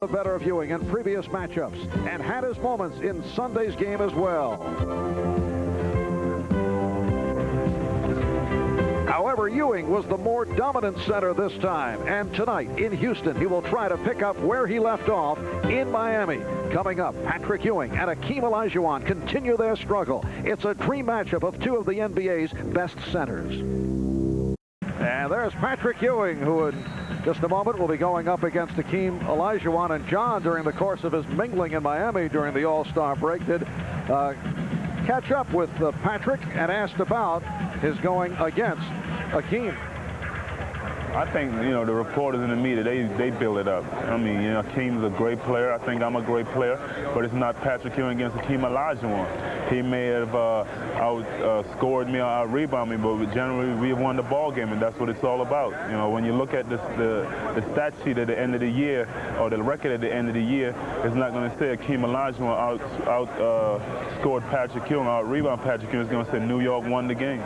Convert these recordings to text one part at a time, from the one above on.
The better of Ewing in previous matchups and had his moments in Sunday's game as well. However, Ewing was the more dominant center this time, and tonight in Houston he will try to pick up where he left off in Miami. Coming up, Patrick Ewing and Hakeem Olajuwon continue their struggle. It's a dream matchup of two of the NBA's best centers. And there's Patrick Ewing, who in just a moment will be going up against Hakeem Olajuwon. And John, during the course of his mingling in Miami during the All-Star break, did catch up with Patrick and asked about his going against Hakeem. I think, you know, the reporters and the media, they build it up. I mean, you know, Hakeem's a great player. I think I'm a great player, but it's not Patrick Ewing against Hakeem Olajuwon. He may have outscored me or out-rebounded me, but generally we won the ball game, and that's what it's all about. You know, when you look at the stat sheet at the end of the year, or the record at the end of the year, it's not going to say Hakeem Olajuwon outscored Patrick Ewing, out-rebounded Patrick Ewing. It's going to say New York won the game.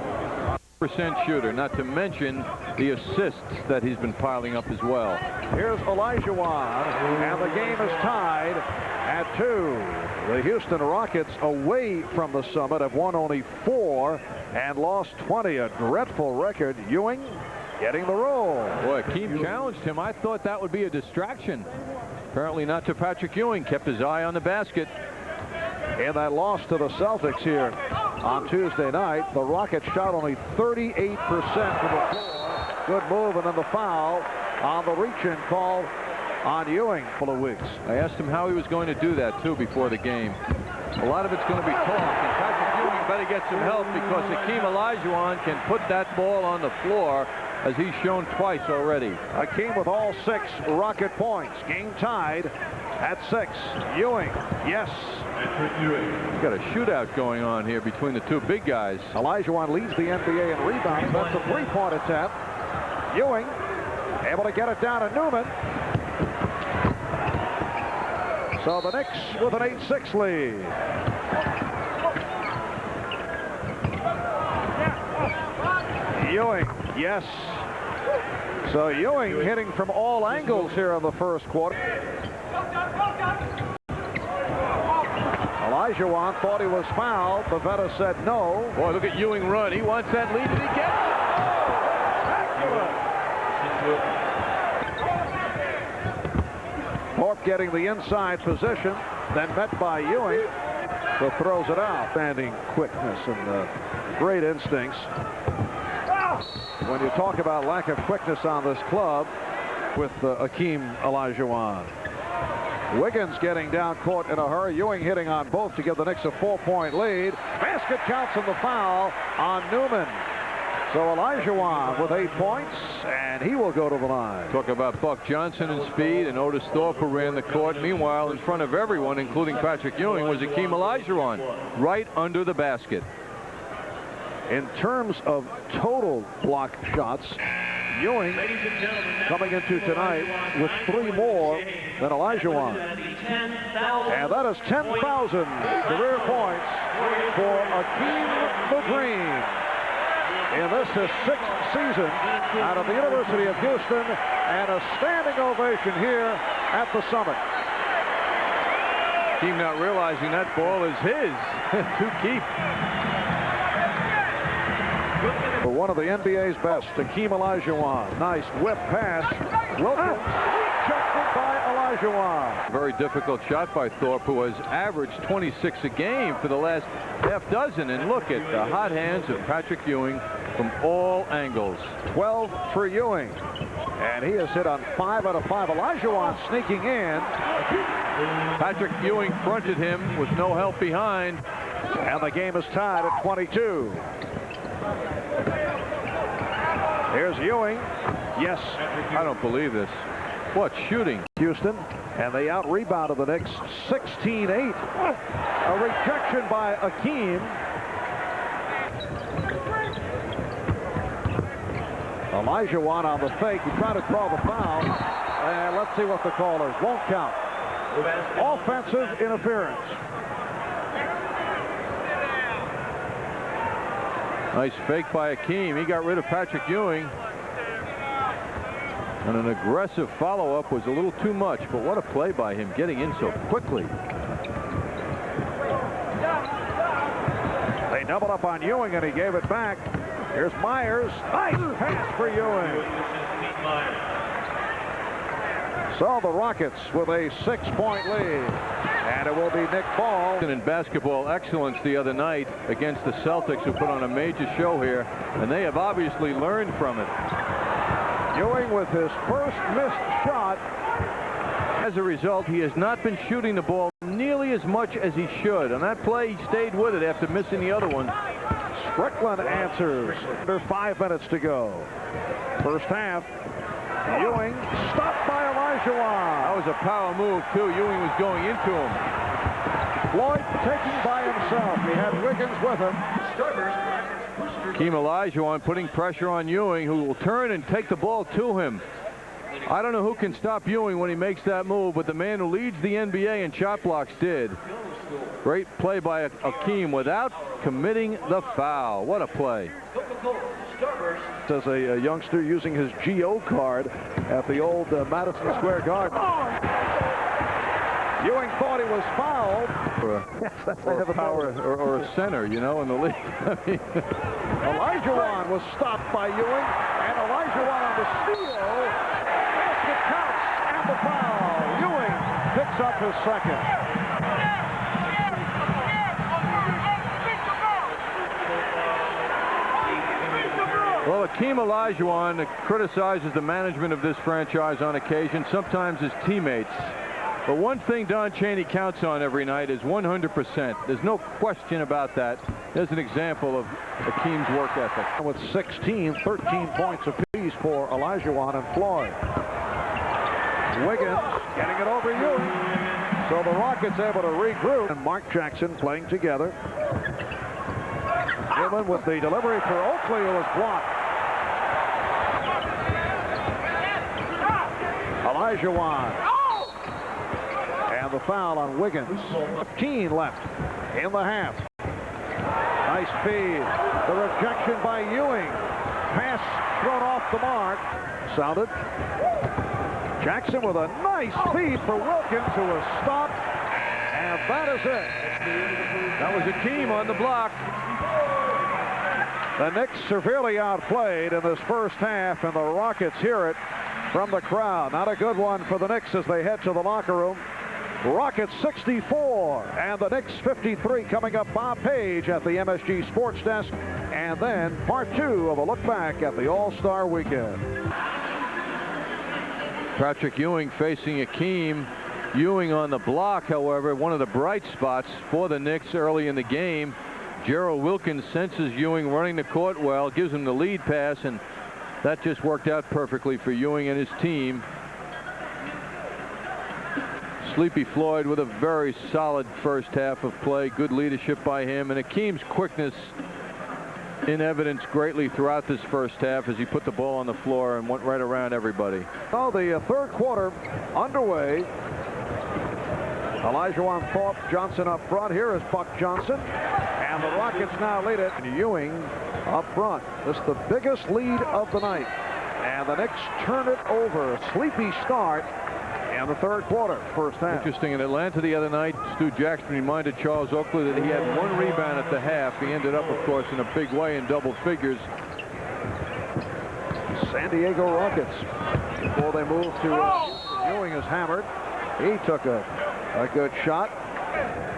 Percent shooter, not to mention the assists that he's been piling up as well. Here's Olajuwon, and the game is tied at 2. The Houston Rockets, away from the summit, have won only 4 and lost 20. A dreadful record. Ewing getting the roll. Boy, Hakeem challenged him. I thought that would be a distraction. Apparently not to Patrick Ewing. Kept his eye on the basket. In that loss to the Celtics here on Tuesday night, the Rockets shot only 38% from the floor. Good move, and then the foul on the reach-in call on Ewing for the weeks. I asked him how he was going to do that, too, before the game. A lot of it's going to be talk, and Patrick Ewing better get some help because Hakeem Olajuwon can put that ball on the floor, as he's shown twice already. Hakeem with all 6 Rocket points. Game tied at 6. Ewing, yes. We've got a shootout going on here between the two big guys. Olajuwon leads the NBA in rebounds. That's a 3-point attempt. Ewing able to get it down to Newman. So the Knicks with an 8-6 lead. Ewing, yes. So Ewing hitting from all angles here in the first quarter. Olajuwon thought he was fouled. Pavetta said no. Boy, look at Ewing run. He wants that lead, and he gets it. Thorpe getting the inside position, then met by Ewing, so throws it out. Standing quickness and great instincts. When you talk about lack of quickness on this club with Hakeem Olajuwon. Wiggins getting down court in a hurry. Ewing hitting on both to give the Knicks a 4-point lead. Basket counts and the foul on Newman. So Olajuwon with 8 points, and he will go to the line. Talk about Buck Johnson and speed, and Otis Thorpe who ran the court. Meanwhile, in front of everyone, including Patrick Ewing, was Hakeem Olajuwon, right under the basket. In terms of total block shots, Ewing coming into tonight with 3 more than Olajuwon. And that is 10,000 career points for Hakeem the Dream. In this, his 6th season out of the University of Houston, and a standing ovation here at the Summit. Hakeem not realizing that ball is his to keep. For one of the NBA's best, Hakeem Olajuwon. Nice whip pass. Wilkins rejected by Olajuwon. Very difficult shot by Thorpe, who has averaged 26 a game for the last half dozen. And look at the hot hands of Patrick Ewing from all angles. 12 for Ewing. And he has hit on 5 out of 5. Olajuwon sneaking in. Patrick Ewing fronted him with no help behind. And the game is tied at 22. Here's Ewing. Yes. I don't believe this. What shooting. Houston, and they out-rebounded the Knicks 16-8. A rejection by Hakeem. Olajuwon on the fake. He tried to call the foul. And let's see what the call is. Won't count. Offensive interference. Nice fake by Hakeem. He got rid of Patrick Ewing. And an aggressive follow-up was a little too much, but what a play by him, getting in so quickly. They doubled up on Ewing, and he gave it back. Here's Myers. Nice pass for Ewing. So the Rockets with a 6-point lead. And it will be Nick Ball. In basketball excellence the other night against the Celtics, who put on a major show here, and they have obviously learned from it. Ewing with his first missed shot. As a result, he has not been shooting the ball nearly as much as he should. On that play, he stayed with it after missing the other one. Strickland answers. Under 5 minutes to go. First half. Ewing stopped by Olajuwon. That was a power move, too. Ewing was going into him. Floyd taking by himself. He had Wiggins with him. Hakeem Olajuwon putting pressure on Ewing, who will turn and take the ball to him. I don't know who can stop Ewing when he makes that move, but the man who leads the NBA in shot blocks did. Great play by Hakeem without committing the foul. What a play. As a youngster using his GO card at the old Madison Square Garden. Ewing thought he was fouled. Or a power or a center, you know, in the league. I mean, Olajuwon was stopped by Ewing, and Olajuwon on the steal. Basket counts, and the foul. Ewing picks up his second. Well, Hakeem Olajuwon criticizes the management of this franchise on occasion, sometimes his teammates. But one thing Don Chaney counts on every night is 100%. There's no question about that. There's an example of Hakeem's work ethic. With 16, 13 points apiece for Olajuwon and Floyd. Wiggins getting it over Ewing. So the Rockets able to regroup. And Mark Jackson playing together. Ewing with the delivery for Oakley, who was blocked. Olajuwon. And the foul on Wiggins. 15 left in the half. Nice feed. The rejection by Ewing. Pass thrown off the mark. Sounded. Jackson with a nice feed for Wilkins, who was stopped. And that is it. That was Hakeem on the block. The Knicks severely outplayed in this first half, and the Rockets hear it from the crowd. Not a good one for the Knicks as they head to the locker room. Rockets 64 and the Knicks 53. Coming up, Bob Page at the MSG Sports Desk, and then part 2 of a look back at the All-Star Weekend. Patrick Ewing facing Hakeem. Ewing on the block, however, one of the bright spots for the Knicks early in the game. Gerald Wilkins senses Ewing running the court well, gives him the lead pass, and that just worked out perfectly for Ewing and his team. Sleepy Floyd with a very solid first half of play. Good leadership by him, and Hakeem's quickness in evidence greatly throughout this first half as he put the ball on the floor and went right around everybody. Oh, the third quarter underway. Olajuwon, Thorpe, Johnson up front. Here is Buck Johnson, and the Rockets now lead it. Ewing up front. This is the biggest lead of the night, and the Knicks turn it over. Sleepy start in the third quarter, first half. Interesting, in Atlanta the other night, Stu Jackson reminded Charles Oakley that he had 1 rebound at the half. He ended up, of course, in a big way in double figures. San Diego Rockets, before they move to Ewing is hammered. He took a good shot.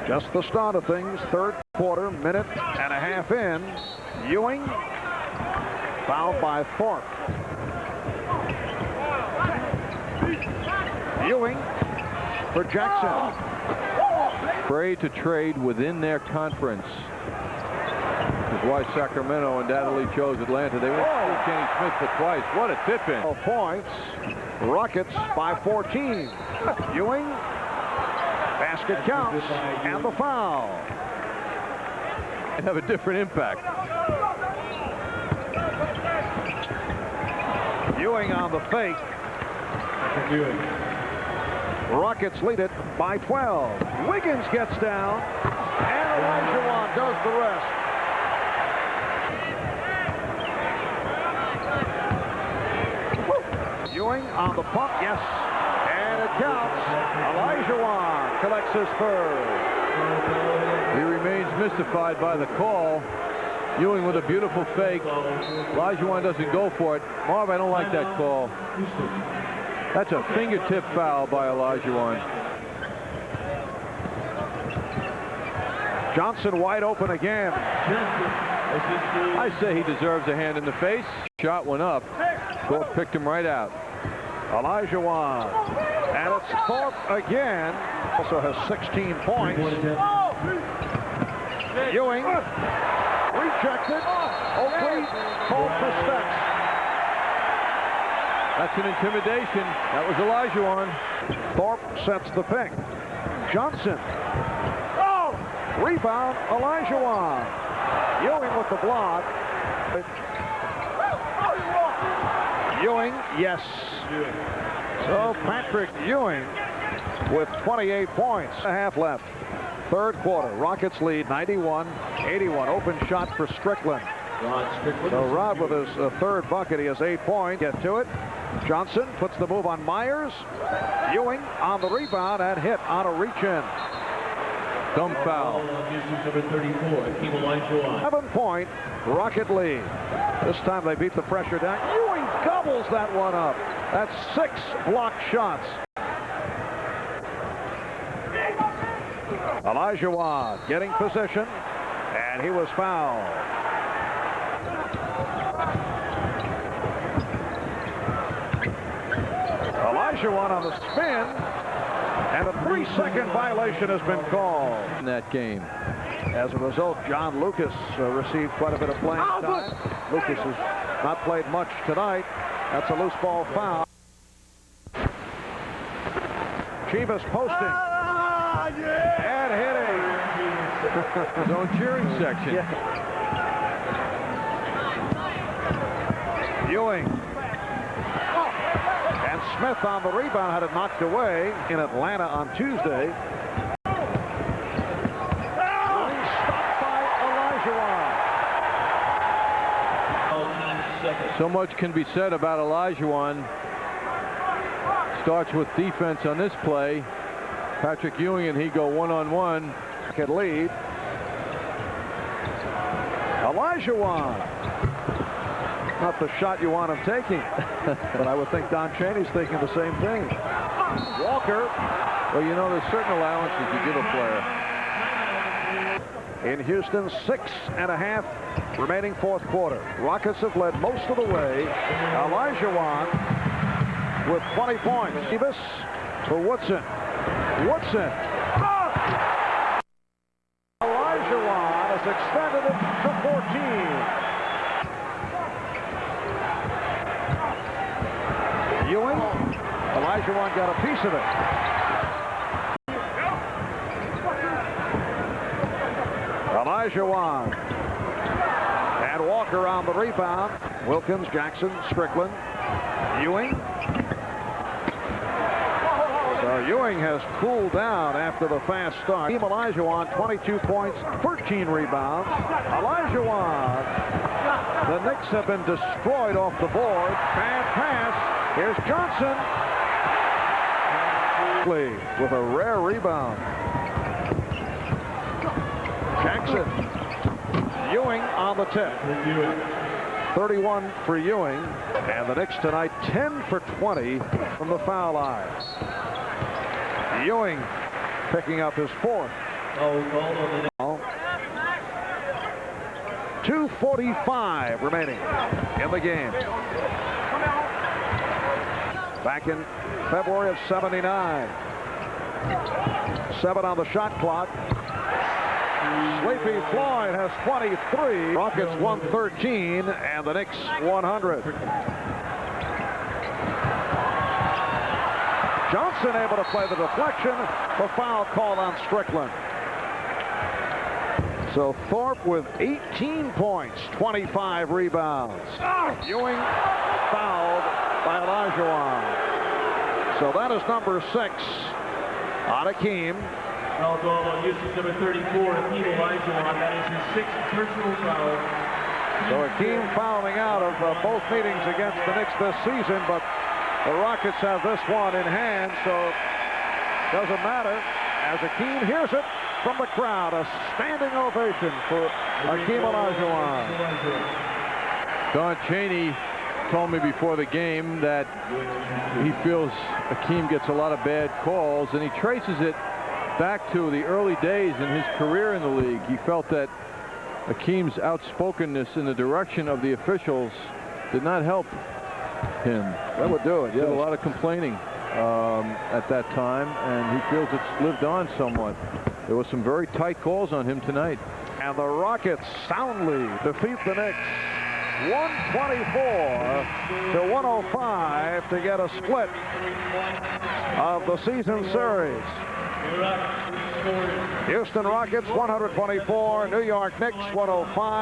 Just the start of things. Third quarter, minute and a half in. Ewing fouled by Thorpe. Ewing for Jackson. Afraid to trade within their conference. That's why Sacramento undoubtedly chose Atlanta. They went through Kenny Smith for twice. What a tip-in. 12 points. Rockets by 14. Ewing. Basket counts. And the foul. It have a different impact. Ewing on the fake. Rockets lead it by 12. Wiggins gets down, and Olajuwon does the rest. Ewing on the pump, yes, and it counts. Olajuwon collects his third. He remains mystified by the call. Ewing with a beautiful fake. Olajuwon doesn't go for it. Marv, I don't like that call. That's a fingertip foul by Olajuwon. Johnson wide open again. I say he deserves a hand in the face. Shot went up. Thorpe picked him right out. Olajuwon. And it's Thorpe again. Also has 16 points. Ewing. Rejected. Oakley called for steps. That's an intimidation. That was Olajuwon. Thorpe sets the pick. Johnson. Rebound, Olajuwon. Ewing with the block. Ewing, yes. So Patrick Ewing with 28 points. A half left. Third quarter. Rockets lead 91-81. Open shot for Strickland. So Rod with his third bucket. He has 8 points. Get to it. Johnson puts the move on Myers. Ewing on the rebound and hit on a reach-in. Dumb foul. Number 34, Hakeem Olajuwon. 7-point Rocket lead. This time they beat the pressure down. Ewing gobbles that one up. That's 6 blocked shots. Olajuwon getting position, and he was fouled. Olajuwon on the spin. And a 3-second violation has been called In that game. As a result, John Lucas received quite a bit of playing time. Lucas has not played much tonight. That's a loose ball foul. Chivas posting. And hitting. His own cheering section. Yeah. Ewing. And Smith on the rebound had it knocked away in Atlanta on Tuesday. Stopped by Olajuwon. So much can be said about Olajuwon. Starts with defense on this play. Patrick Ewing and he go one-on-one. Could lead. Olajuwon. Not the shot you want him taking. But I would think Don Chaney's thinking the same thing. Walker. Well, you know, there's certain allowances you give a player. In Houston, 6.5 remaining fourth quarter. Rockets have led most of the way. Olajuwon with 20 points. Davis for Woodson. Woodson. Olajuwon has extended it to 14. Ewing. Olajuwon got a piece of it. Olajuwon. And Walker on the rebound. Wilkins, Jackson, Strickland. Ewing. So Ewing has cooled down after the fast start. Hakeem Olajuwon, 22 points, 13 rebounds. Olajuwon. The Knicks have been destroyed off the board. Bad pass. Here's Johnson. With a rare rebound. Jackson. Ewing on the tip. 31 for Ewing. And the Knicks tonight 10 for 20 from the foul line. Ewing picking up his fourth. 2:45 remaining in the game. Back in February of '79. 7 on the shot clock. Sleepy Floyd has 23. Rockets 113 and the Knicks 100. Johnson able to play the deflection. The foul called on Strickland. So Thorpe with 18 points, 25 rebounds. Ewing fouled by Olajuwon. So that is number 6 on Hakeem. Foul call on Houston's number 34, Hakeem Olajuwon. That is his 6th personal foul. So Hakeem fouling out of both meetings against the Knicks this season, but The Rockets have this one in hand, so doesn't matter. As Hakeem hears it from the crowd, a standing ovation for Hakeem Olajuwon. Don Chaney told me before the game that he feels Hakeem gets a lot of bad calls, and he traces it back to the early days in his career in the league. He felt that Hakeem's outspokenness in the direction of the officials did not help him. That would do it. He did a lot of complaining at that time, and he feels it's lived on somewhat. There were some very tight calls on him tonight. And the Rockets soundly defeat the Knicks 124 to 105 to get a split of the season series. Houston Rockets 124, New York Knicks 105.